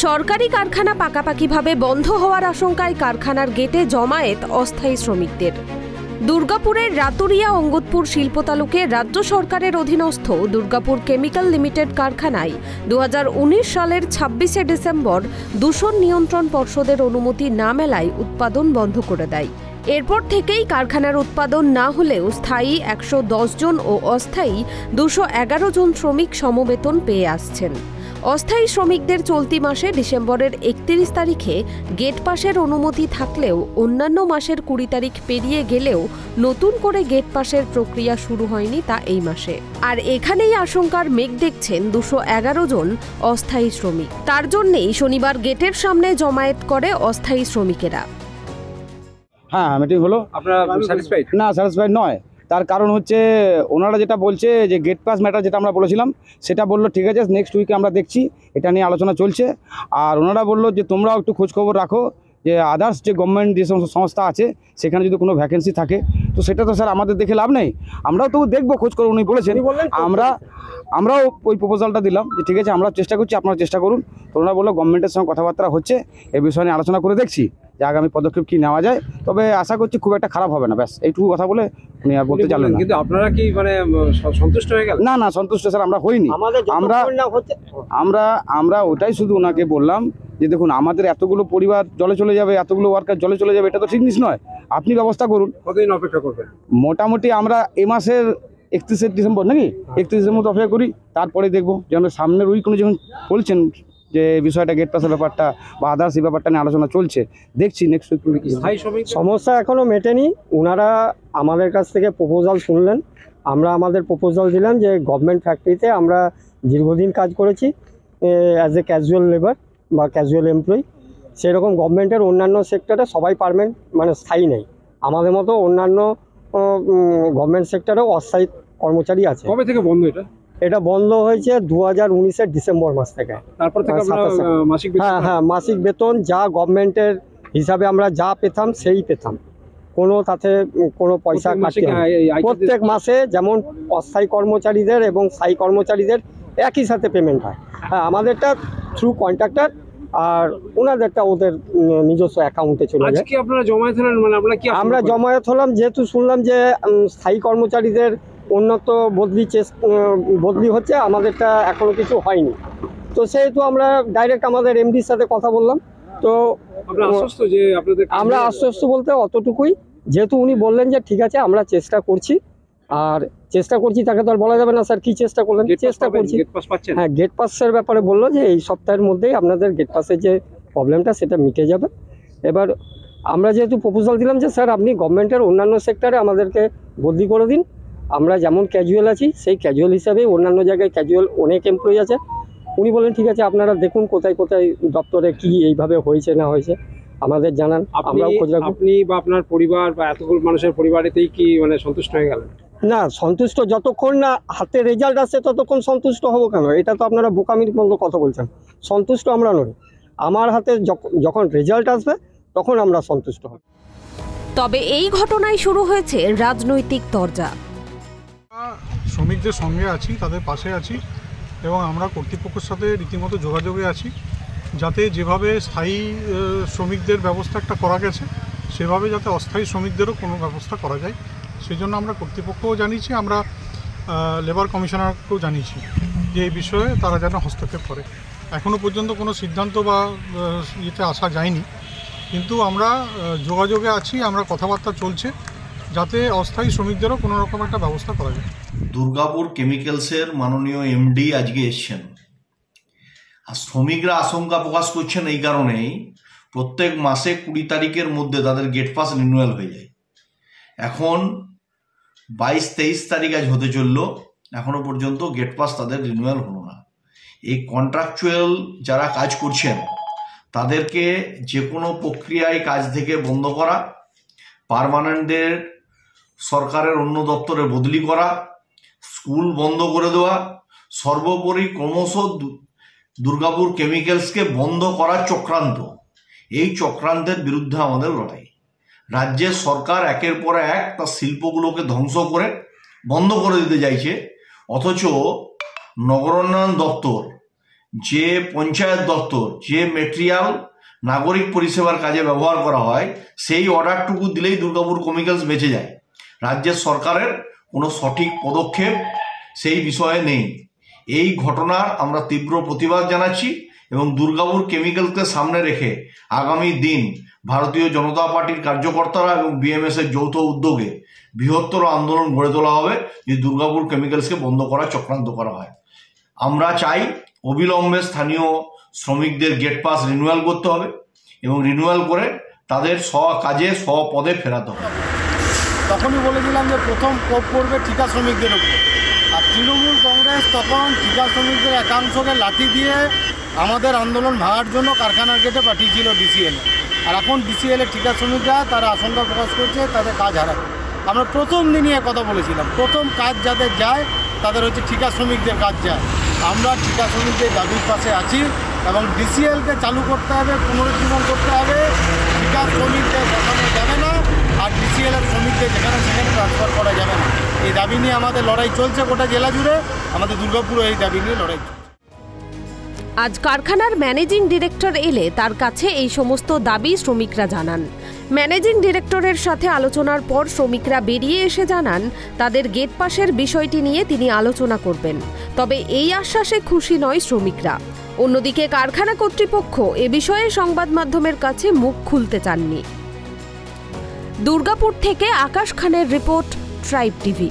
সরকারি কারখানা পাকাপাকিভাবে বন্ধ হওয়ার আশঙ্কায় কারখানার গেটে জমায়েত অস্থায়ী শ্রমিকদের। দুর্গাপুরের রাতুরিয়া অঙ্গদপুর শিল্প তালুকে রাজ্য সরকারের অধীনস্থ দুর্গাপুর কেমিক্যাল লিমিটেড কারখানায় 2019 সালের 26শে ডিসেম্বর দূষণ নিয়ন্ত্রণ পর্ষদের অনুমতি না মেলায় উৎপাদন বন্ধ করে দেয়। এরপর থেকেই কারখানার উৎপাদন না হলেও স্থায়ী 110 জন ও অস্থায়ী 211 জন শ্রমিক সমবেতন পেয়ে আসছেন। অস্থায়ী শ্রমিকদের চলতি মাসে ডিসেম্বরের 31 তারিখে গেট পাসের অনুমতি থাকলেও অন্যান্য মাসের 20 তারিখ পেরিয়ে গেলেও নতুন করে গেট পাসের প্রক্রিয়া শুরু হয়নি তা এই মাসে। আর এখানেই আশঙ্কার মেঘ দেখছেন 211 জন অস্থায়ী শ্রমিক। তার জন্যই শনিবার গেটের সামনে জমায়েত করে অস্থায়ী শ্রমিকেরা। হ্যাঁ, মিটিং হলো। আপনারা স্যাটিসফাইড? না, স্যাটিসফাইড নয়। তার কারণ হচ্ছে ওনারা যেটা বলছে যে গেট পাস ম্যাটার যেটা আমরা বলেছিলাম সেটা বললো ঠিক আছে, নেক্সট উইকে আমরা দেখছি, এটা নিয়ে আলোচনা চলছে। আর ওনারা বললো যে তোমরাও একটু খোঁজখবর রাখো যে আদার্স যে গভর্নমেন্ট যে সমস্ত সংস্থা আছে সেখানে যদি কোনো ভ্যাকেন্সি থাকে, তো সেটা তো স্যার আমাদের দেখে লাভ নেই, আমরাও তো দেখবো, খোঁজ করে উনি বলেছেন। আমরাও ওই প্রপোজালটা দিলাম যে ঠিক আছে আমরা চেষ্টা করছি, আপনারা চেষ্টা করুন। তো ওনারা বললো গভর্নমেন্টের সঙ্গে কথাবার্তা হচ্ছে, এই বিষয় নিয়ে আলোচনা করে দেখছি যে আগামী পদক্ষেপ কী নেওয়া যায়। তবে আশা করছি খুব একটা খারাপ হবে না, ব্যাস এইটুকু কথা বলে উনি আর বলতে চাইলেন না। কিন্তু আপনারা কি মানে সন্তুষ্ট হয়ে গেলেন? না, সন্তুষ্ট স্যার আমরা হইনি। আমরা ওটাই শুধু ওনাকে বললাম যে দেখুন আমাদের এতগুলো পরিবার জলে চলে যাবে, এতগুলো ওয়ার্কার জলে চলে যাবে, এটা তো ঠিক জিনিস নয়, আপনি ব্যবস্থা করুন। কতদিন অপেক্ষা করবেন? মোটামুটি আমরা এ মাসের 31শে ডিসেম্বর নাকি 31 ডিসেম্বর অপেক্ষা করি, তারপরে দেখবো। যেন সামনের উইক কোনো যখন বলছেন যে বিষয়টা গেট পাসের ব্যাপারটা বা আদার্স এই ব্যাপারটা নিয়ে আলোচনা চলছে, দেখছি নেক্সট উইক। সমস্যা এখনও মেটেনি। ওনারা আমাদের কাছ থেকে প্রপোজাল শুনলেন, আমরা আমাদের প্রপোজাল দিলাম যে গভর্নমেন্ট ফ্যাক্টরিতে আমরা দীর্ঘদিন কাজ করেছি অ্যাজ এ ক্যাজুয়াল লেবার বা ক্যাজুয়াল এমপ্লয়ি। সেরকম গভর্নমেন্টের অন্যান্য সেক্টরে সবাই পারমানেন্ট মানে স্থায়ী নেই, আমাদের মতো অন্যান্য গভর্নমেন্ট সেক্টরেও অস্থায়ী কর্মচারী আছে। কবে থেকে বন্ধ এটা? এটা বন্ধ হয়েছে 2019-এর ডিসেম্বর মাস থেকে। তারপর থেকে মাসিক বেতন? হ্যাঁ, মাসিক বেতন যা গভর্নমেন্টের হিসাবে আমরা যা পেতাম সেই পেতাম, তাতে কোনো পয়সা কাটতে প্রত্যেক মাসে যেমন অস্থায়ী কর্মচারীদের এবং স্থায়ী কর্মচারীদের একই সাথে পেমেন্ট হয়। হ্যাঁ, আমাদেরটা থ্রু কন্ট্রাক্টর আর ওনাদেরটা ওদের নিজস্ব অ্যাকাউন্টে চলে যায়। আজকে আপনারা জমায়েত হলেন? মানে আমরা জমায়েত হলাম যেহেতু শুনলাম যে স্থায়ী কর্মচারীদের উন্নত বদলি হচ্ছে, আমাদেরটা এখনো কিছু হয়নি, তো সেহেতু আমরা ডাইরেক্ট আমাদের এমডির সাথে কথা বললাম। তো আমরা আশ্বস্ত বলতে অতটুকুই, যেহেতু উনি বললেন যে ঠিক আছে আমরা চেষ্টা করছি, আর চেষ্টা করছি তাকে তো আর বলা যাবে না স্যার কি চেষ্টা করলেন। চেষ্টা করছি। হ্যাঁ, গেট পাসের ব্যাপারে বললো যে এই সপ্তাহের মধ্যেই আপনাদের গেট পাসের যে প্রবলেমটা সেটা মিটে যাবে। এবার আমরা যেহেতু প্রপোজাল দিলাম যে স্যার আপনি গভর্নমেন্টের অন্যান্য সেক্টরে আমাদেরকে বদলি করে দিন, আমরা যেমন ক্যাজুয়াল আছি সেই ক্যাজুয়াল হিসাবেই অন্যান্য জায়গায় ক্যাজুয়াল অনেক এমপ্লয়ি আছে। উনি বলেন ঠিক আছে আপনারা দেখুন কোথায় কোথায় দপ্তরে কি এইভাবে হয়েছে না হয়েছে আমাদের জানান, আমরাও খোঁজ রাখবো। আপনি বা আপনার পরিবার বা এতগুলো মানুষের পরিবারেতেই কি মানে সন্তুষ্ট হয়ে গেলেন? না, সন্তুষ্ট যতক্ষণ না হাতে রেজাল্ট আসছে ততক্ষণ সন্তুষ্ট হবো কেন? এটা তো আপনারা বোকামির মতো কথা বলছেন। সন্তুষ্ট আমরা নই, আমার হাতে যখন রেজাল্ট আসবে তখন আমরা সন্তুষ্ট হব। তবে এই ঘটনায় শুরু হয়েছে রাজনৈতিক তরজা। শ্রমিকদের সঙ্গে আছি, তাদের পাশে আছি এবং আমরা কর্তৃপক্ষের সাথে রীতিমতো যোগাযোগে আছি, যাতে যেভাবে স্থায়ী শ্রমিকদের ব্যবস্থা একটা করা গেছে সেভাবে যাতে অস্থায়ী শ্রমিকদেরও কোনো ব্যবস্থা করা যায়, সেই জন্য আমরা কর্তৃপক্ষও জানিয়েছি, আমরা লেবার কমিশনারকেও জানিয়েছি যে এই বিষয়ে তারা যেন হস্তক্ষেপ করে। এখনও পর্যন্ত কোনো সিদ্ধান্ত বা ইয়েতে আসা যায়নি, কিন্তু আমরা যোগাযোগে আছি, আমরা কথাবার্তা চলছে যাতে অস্থায়ী শ্রমিকদেরও কোনো রকম একটা ব্যবস্থা করা যায়। দুর্গাপুর কেমিক্যালসের মাননীয় এমডি আজকে এসছেন, আর শ্রমিকরা আশঙ্কা প্রকাশ করছেন এই কারণেই প্রত্যেক মাসে 20 তারিখের মধ্যে তাদের গেট পাস রিনিউয়াল হয়ে যায়। এখন 22-23 তারিখ আজ হতে চলল, এখনো পর্যন্ত গেট পাস তাদের রিনিউয়াল হলো না। এই কন্ট্রাকচুয়াল যারা কাজ করছেন তাদেরকে যে কোনো প্রক্রিয়ায় কাজ থেকে বন্ধ করা, পার্মানেন্টদের সরকারের অন্য দপ্তরে বদলি করা, স্কুল বন্ধ করে দেওয়া, সর্বোপরি ক্রমশ দুর্গাপুর কেমিক্যালসকে বন্ধ করার চক্রান্ত, এই চক্রান্তের বিরুদ্ধে আমাদের লড়াই। রাজ্যের সরকার একের পর এক তার শিল্পগুলোকে ধ্বংস করে বন্ধ করে দিতে চাইছে, অথচ নগর উন্নয়ন দপ্তর যে পঞ্চায়েত দপ্তর যে মেটেরিয়াল নাগরিক পরিষেবার কাজে ব্যবহার করা হয় সেই অর্ডারটুকু দিলেই দুর্গাপুর কেমিক্যালস বেঁচে যায়। রাজ্যের সরকারের কোনো সঠিক পদক্ষেপ সেই বিষয়ে নেই। এই ঘটনার আমরা তীব্র প্রতিবাদ জানাচ্ছি এবং দুর্গাপুর কেমিক্যালসকে সামনে রেখে আগামী দিন ভারতীয় জনতা পার্টির কার্যকর্তারা এবং বিএমএস এর যৌথ উদ্যোগে বৃহত্তর আন্দোলন গড়ে তোলা হবে যে দুর্গাপুর কেমিক্যালসকে বন্ধ করার চক্রান্ত করা হয়। আমরা চাই অবিলম্বে স্থানীয় শ্রমিকদের গেট পাস রিনিউয়াল করতে হবে এবং রিনিউয়াল করে তাদের কাজে পদে ফেরাতে হবে। তখনই বলেছিলাম যে প্রথম কোপ করবে ঠিকা শ্রমিকদের উপর, আর তৃণমূল কংগ্রেস তখন ঠিকা শ্রমিকদের একাংশকে লাঠি দিয়ে আমাদের আন্দোলন ভাঙার জন্য কারখানার গেটে পাঠিয়েছিল ডিসিএল। আর এখন ডিসিএল এর ঠিকা শ্রমিকরা তারা আশঙ্কা প্রকাশ করছে তাদের কাজ হারাবে। আমরা প্রথম দিনই কথা বলেছিলাম, প্রথম কাজ যাদের যায় তাদের হচ্ছে ঠিকা শ্রমিকদের কাজ যায়। আমরা ঠিকা শ্রমিকদের দাবির পাশে আছি এবং ডিসিএলকে চালু করতে হবে, পুনরুজ্জীবন করতে হবে। ঠিকা শ্রমিকদের দেখানো যাবে না আর ডিসিএল এর শ্রমিকদের যেখানে সেখানে ট্রান্সফার করা যাবে না। এই দাবি নিয়ে আমাদের লড়াই চলছে গোটা জেলা জুড়ে, আমাদের দুর্গাপুরে এই দাবি নিয়ে লড়াই চলছে। আজ কারখানার ম্যানেজিং ডিরেক্টর এলে তার কাছে এই সমস্ত দাবি শ্রমিকরা জানান। ম্যানেজিং ডিরেক্টরের সাথে আলোচনার পর শ্রমিকরা বেরিয়ে এসে জানান তাদের গেট পাসের বিষয়টি নিয়ে তিনি আলোচনা করবেন। তবে এই আশ্বাসে খুশি নয় শ্রমিকরা। অন্যদিকে কারখানা কর্তৃপক্ষ এ বিষয়ে সংবাদ মাধ্যমের কাছে মুখ খুলতে চাননি। দুর্গাপুর থেকে আকাশ খানের রিপোর্ট, ট্রাইব টিভি।